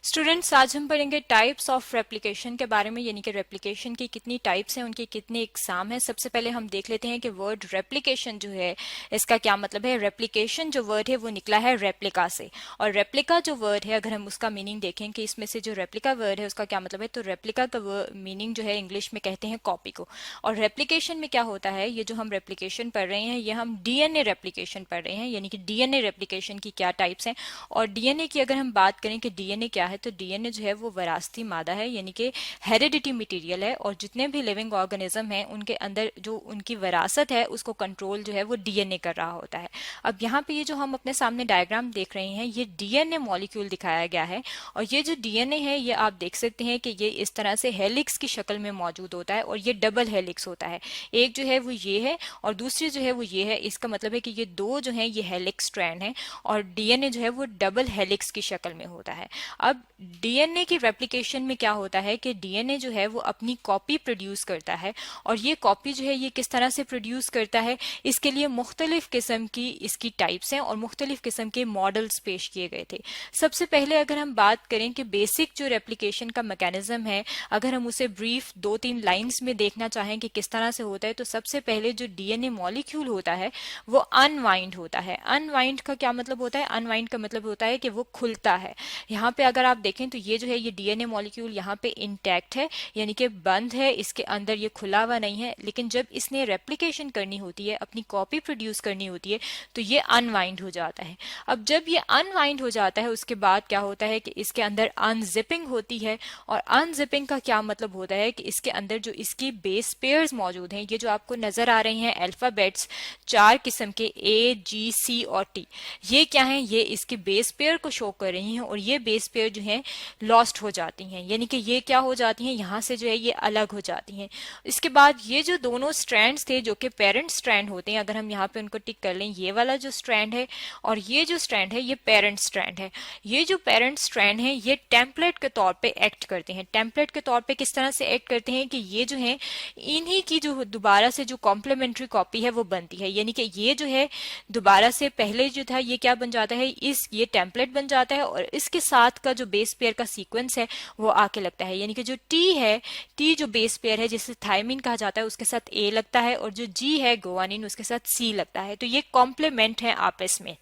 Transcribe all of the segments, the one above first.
Students, आज हम पढ़ेंगे टाइप्स ऑफ रेप्लिकेशन के बारे में, यानी कि रेप्लिकेशन की कितनी टाइप्स हैं, उनके कितने एग्जाम हैं। सबसे पहले हम देख लेते हैं कि वर्ड रेप्लिकेशन जो है इसका क्या मतलब है। रेप्लिकेशन जो वर्ड है वो निकला है रेप्लिका से, और रेप्लिका जो वर्ड है अगर हम उसका मीनिंग देखें कि इसमें से जो रेप्लिका वर्ड है उसका क्या मतलब है, तो रेप्लिका का मीनिंग जो है इंग्लिश में कहते हैं कॉपी को। और रेप्लिकेशन में क्या होता है, ये जो हम रेप्लिकेशन पढ़ रहे हैं ये हम डीएनए रेप्लिकेशन पढ़ रहे हैं, यानी कि डीएनए रेप्लिकेशन की क्या टाइप्स हैं। और डीएनए की अगर हम बात करें कि डीएनए क्या है, तो डीएनए जो है वो विरासती मादा है, यानी कि हेरिडिटी मटेरियल है, और जितने भी लिविंग ऑर्गेनिज्म हैं उनके अंदर जो उनकी विरासत है उसको कंट्रोल जो है वो डीएनए कर रहा होता है। अब यहाँ पे ये जो हम अपने सामने डायग्राम देख रहे हैं ये डीएनए मॉलिक्यूल दिखाया गया है, और ये जो डीएनए है ये आप देख सकते हैं कि ये इस तरह से हेलिक्स की शक्ल में मौजूद होता है, और ये डबल हेलिक्स होता है। एक जो है वो ये है और दूसरी जो है वो ये है। इसका मतलब है कि ये दो जो है ये हेलिक्स स्ट्रैंड है, और डीएनए जो है वो डबल हेलिक्स की शक्ल में होता है। अब डीएनए की रेप्लिकेशन में क्या होता है कि डीएनए जो है वो अपनी कॉपी प्रोड्यूस करता है, और ये कॉपी जो है ये किस तरह से प्रोड्यूस करता है, इसके लिए मुख्तलिफ किस्म की इसकी टाइप्स हैं और मुख्तलिफ किस्म के मॉडल्स पेश किए गए थे। सबसे पहले अगर हम बात करें कि बेसिक जो रेप्लिकेशन का मैकेनिज्म है, अगर हम उसे ब्रीफ 2-3 लाइंस में देखना चाहें कि किस तरह से होता है, तो सबसे पहले जो डीएनए मॉलिक्यूल होता है वो अनवाइंड होता है। अनवाइंड का क्या मतलब होता है, अनवाइंड का मतलब होता है कि वो खुलता है। यहाँ पे अगर आप देखें तो ये जो है ये डीएनए मॉलिक्यूल यहाँ पे इंटैक्ट है, यानी कि बंद है, इसके अंदर ये खुला हुआ नहीं है। लेकिन जब इसने रेप्लिकेशन करनी होती है, अपनी कॉपी प्रोड्यूस करनी होती है, तो ये अनवाइंड हो जाता है। अब जब ये अनवाइंड हो जाता है उसके बाद क्या होता है कि इसके अंदर अनजिपिंग होती है, और अनजिपिंग का क्या मतलब होता है कि इसके अंदर जो इसकी बेस पेयर्स मौजूद हैं, ये जो आपको नजर आ रही हैं अल्फाबेट्स 4 किस्म के A, G, C और T, ये क्या है, ये इसके बेस पेयर को शो कर रही हैं, और ये बेस पेयर जो है लॉस्ट हो जाती हैं, यानी कि ये क्या हो जाती हैं, यहाँ से जो है ये अलग हो जाती हैं। इसके बाद ये जो दोनों स्ट्रैंड्स थे जो कि पेरेंट स्ट्रैंड होते हैं, अगर हम यहाँ पे उनको टिक कर लें, ये वाला जो स्ट्रैंड है और ये जो स्ट्रैंड है ये पेरेंट स्ट्रैंड है। ये जो पेरेंट स्ट्रैंड है ये टेम्पलेट के तौर पे एक्ट करते हैं। टेम्पलेट के तौर पे किस तरह से एक्ट करते हैं कि ये जो है इन्हीं की जो दोबारा से जो कॉम्प्लीमेंट्री कॉपी है वो बनती है, यानी कि ये जो है दोबारा से पहले जो था ये क्या बन जाता है, ये टेम्पलेट बन जाता है, और इसके साथ का जो बेस पेयर का सीक्वेंस है वो आके लगता है। यानी कि जो टी है, टी जो बेस पेयर है जिसे थायमिन कहा जाता है उसके साथ ए लगता है, और जो जी है गुआनिन उसके साथ सी लगता है। तो ये कॉम्प्लीमेंट है आपस में।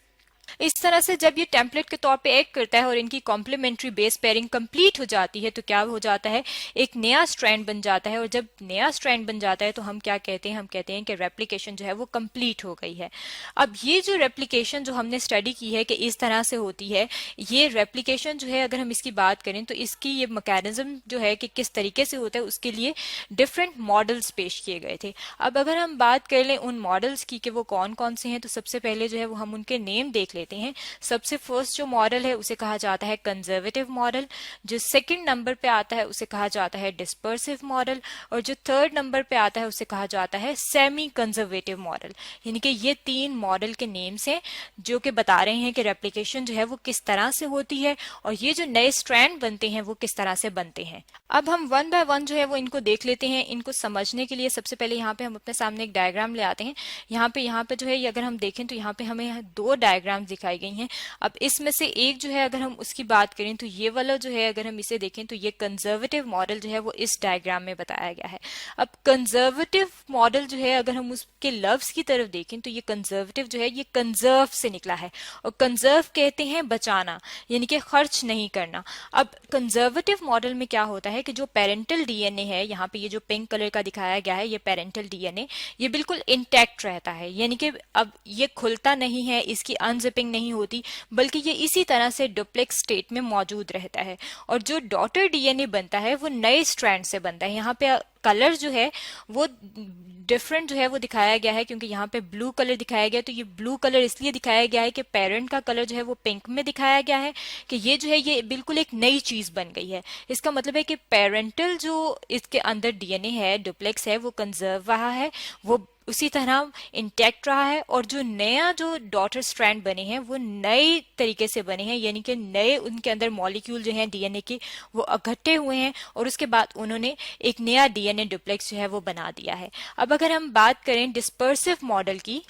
इस तरह से जब ये टेम्पलेट के तौर पे एक्ट करता है और इनकी कॉम्प्लीमेंट्री बेस पेयरिंग कंप्लीट हो जाती है, तो क्या हो जाता है, एक नया स्ट्रैंड बन जाता है। और जब नया स्ट्रैंड बन जाता है तो हम क्या कहते हैं, हम कहते हैं कि रेप्लिकेशन जो है वो कंप्लीट हो गई है। अब ये जो रेप्लिकेशन जो हमने स्टडी की है कि इस तरह से होती है, ये रेप्लिकेशन जो है अगर हम इसकी बात करें तो इसकी ये मैकेनिज्म जो है कि किस तरीके से होता है उसके लिए डिफरेंट मॉडल्स पेश किए गए थे। अब अगर हम बात कर लें उन मॉडल्स की कि वो कौन कौन से हैं, तो सबसे पहले जो है वो हम उनके नेम देख लेते हैं। सबसे फर्स्ट जो मॉडल है उसे कहा जाता है कंजर्वेटिव मॉडल, जो सेकंड नंबर पे आता है उसे कहा जाता है डिस्पर्सिव मॉडल, और जो थर्ड नंबर पे आता है उसे कहा जाता है सेमी कंजर्वेटिव मॉडल। यानी कि ये 3 मॉडल के नेम्स हैं जो कि बता रहे हैं कि रेप्लिकेशन जो है वो किस तरह से होती है, और ये जो नए स्ट्रैंड बनते हैं वो किस तरह से बनते हैं। अब हम वन बाय वन जो है वो इनको देख लेते हैं। इनको समझने के लिए सबसे पहले यहाँ पे हम अपने सामने एक डायग्राम ले आते हैं। यहाँ पे जो है अगर हम देखें तो यहाँ पे हमें 2 डायग्राम दिखाई गई हैं। अब इसमें से एक जो है अगर हम उसकी बात करें तो ये वाला जो है अगर हम इसे देखें तो ये कंजर्वेटिव मॉडल जो है वो इस डायग्राम में बताया गया है। अब कंजर्वेटिव मॉडल जो है अगर हम उसके लफ्ज की तरफ देखें तो ये कंजर्वेटिव जो है ये कंजर्व से निकला है, और कंजर्व कहते हैं बचाना, यानी कि खर्च नहीं करना। अब कंजर्वेटिव मॉडल में क्या होता है कि जो पेरेंटल डीएनए है, यहाँ पे ये जो पिंक कलर का दिखाया गया है ये पेरेंटल डीएनए, ये बिल्कुल इंटैक्ट रहता है, यानी कि अब ये खुलता नहीं है, इसकी अनजिपिंग नहीं होती, बल्कि ये इसी तरह से डुप्लेक्स स्टेट में मौजूद रहता है। और जो डॉटर डीएनए बनता है वो नए स्ट्रैंड से बनता है। यहाँ पे कलर जो है वो डिफरेंट जो है वो दिखाया गया है, क्योंकि यहाँ पे ब्लू कलर दिखाया गया, तो ये ब्लू कलर इसलिए दिखाया गया है कि पेरेंट का कलर जो है वो पिंक में दिखाया गया है, कि ये जो है ये बिल्कुल एक नई चीज बन गई है। इसका मतलब है कि पेरेंटल जो इसके अंदर डीएनए है, डुप्लेक्स है, वो कंजर्व रहा है, वो उसी तरह इंटैक्ट रहा है, और जो नया जो डॉटर स्ट्रैंड बने हैं वो नए तरीके से बने हैं, यानी कि नए उनके अंदर मॉलिक्यूल जो हैं डीएनए के वो इकट्ठे हुए हैं, और उसके बाद उन्होंने एक नया डीएनए डुप्लेक्स जो है वो बना दिया है। अब अगर हम बात करें डिस्पर्सिव मॉडल की,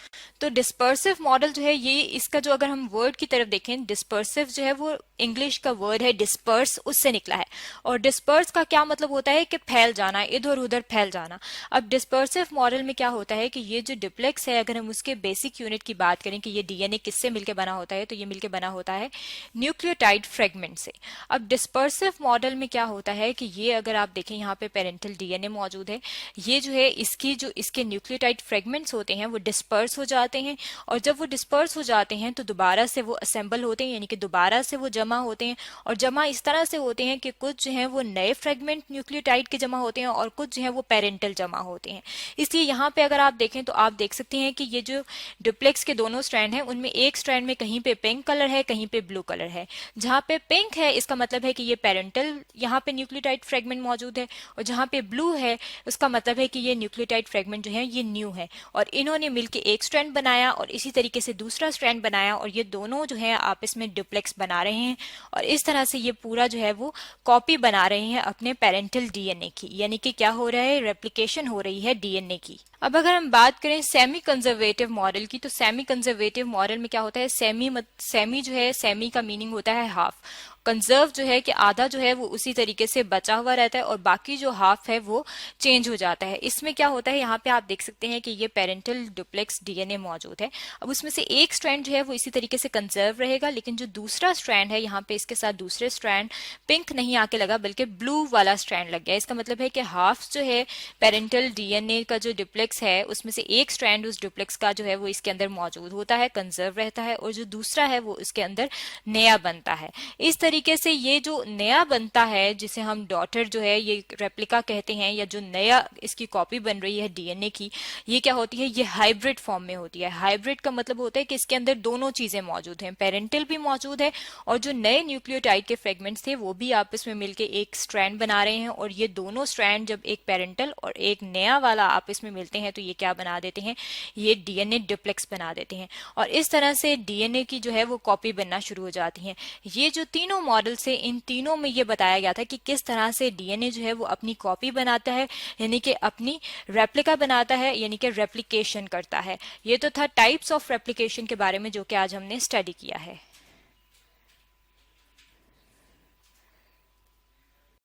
तो डिस्पर्सिव मॉडल जो है ये इसका जो अगर हम वर्ड की तरफ देखें, डिस्पर्सिव जो है वो इंग्लिश का वर्ड है डिस्पर्स, उससे निकला है। और डिस्पर्स का क्या मतलब होता है कि फैल जाना, इधर उधर फैल जाना। अब डिस्पर्सिव मॉडल में क्या होता है कि ये जो डुप्लेक्स है, अगर हम उसके बेसिक यूनिट की बात करें कि ये डीएनए किससे मिलकर बना होता है, तो ये मिलकर बना होता है न्यूक्लियोटाइड फ्रेगमेंट से। अब डिस्पर्सिव मॉडल में क्या होता है कि ये अगर आप देखें यहाँ पे पेरेंटल डीएनए मौजूद है, ये जो है इसके न्यूक्लियोटाइड फ्रेगमेंट्स होते हैं वो डिस्पर्स हो जाते हैं, और जब वो डिस्पर्स हो जाते हैं तो दोबारा से वो असेंबल होते हैं, यानी कि दोबारा से वो जमा होते हैं। और जमा इस तरह से होते हैं कि कुछ जो है वो नए फ्रेगमेंट न्यूक्लियोटाइड के जमा होते हैं और कुछ जो है वो पेरेंटल जमा होते हैं। इसलिए यहाँ पे अगर आप देखें तो आप देख सकते हैं कि ये जो डुप्लेक्स के दोनों स्ट्रैंड हैं उनमें एक स्ट्रैंड में कहीं पे पिंक कलर है, कहीं पे ब्लू कलर है। जहाँ पे पिंक है इसका मतलब है कि ये पेरेंटल यहाँ पे न्यूक्लियोटाइड फ्रेगमेंट मौजूद है, और जहाँ पे ब्लू है उसका मतलब है कि ये न्यूक्लियोटाइड फ्रेगमेंट जो है ये न्यू है, और इन्होंने मिलकर एक स्ट्रैंड बनाया और इसी तरीके से दूसरा स्ट्रैंड बनाया, और ये दोनों जो है आपस में डुप्लेक्स बना रहे हैं, और इस तरह से ये पूरा जो है वो कॉपी बना रहे हैं अपने पेरेंटल डीएनए की, यानी कि क्या हो रहा है, रेप्लिकेशन हो रही है डीएनए की। अब अगर हम बात करें सेमी कंजर्वेटिव मॉडल की, तो सेमी कंजर्वेटिव मॉडल में क्या होता है, सेमी जो है, सेमी का मीनिंग होता है हाफ। कंजर्व जो है कि आधा जो है वो उसी तरीके से बचा हुआ रहता है और बाकी जो हाफ है वो चेंज हो जाता है। इसमें क्या होता है, यहाँ पे आप देख सकते हैं कि ये पेरेंटल डुप्लेक्स डीएनए मौजूद है। अब उसमें से एक स्ट्रैंड जो है वो इसी तरीके से कंजर्व रहेगा, लेकिन जो दूसरा स्ट्रैंड है यहाँ पे इसके साथ दूसरे स्ट्रैंड पिंक नहीं आके लगा बल्कि ब्लू वाला स्ट्रैंड लग गया। इसका मतलब है कि हाफ जो है पेरेंटल डीएनए का जो डुप्लेक्स है उसमें से एक स्ट्रैंड उस डुप्लेक्स का जो है वो इसके अंदर मौजूद होता है, कंजर्व रहता है, और जो दूसरा है वो इसके अंदर नया बनता है। इस तरीके से ये जो नया बनता है जिसे हम डॉटर जो है ये रेप्लिका कहते हैं, या जो नया इसकी कॉपी बन रही है डीएनए की, ये क्या होती है, ये हाइब्रिड फॉर्म में होती है। हाइब्रिड का मतलब होता है कि इसके अंदर दोनों चीजें मौजूद हैं, पेरेंटल भी मौजूद है और जो नए न्यूक्लियोटाइड के फ्रेगमेंट्स थे वो भी आपस में मिलकर एक स्ट्रैंड बना रहे हैं, और ये दोनों स्ट्रैंड जब एक पेरेंटल और एक नया वाला आपस में मिलते हैं तो ये क्या बना देते हैं, ये डीएनए डुप्लेक्स बना देते हैं, और इस तरह से डीएनए की जो है वो कॉपी बनना शुरू हो जाती है। ये जो तीनों मॉडल से इन तीनों में ये बताया गया था कि किस तरह से डीएनए जो है वो अपनी कॉपी बनाता है, यानी कि अपनी रेप्लिका बनाता है, यानी कि रेप्लिकेशन करता है। ये तो था टाइप्स ऑफ रेप्लिकेशन के बारे में जो कि आज हमने स्टडी किया है।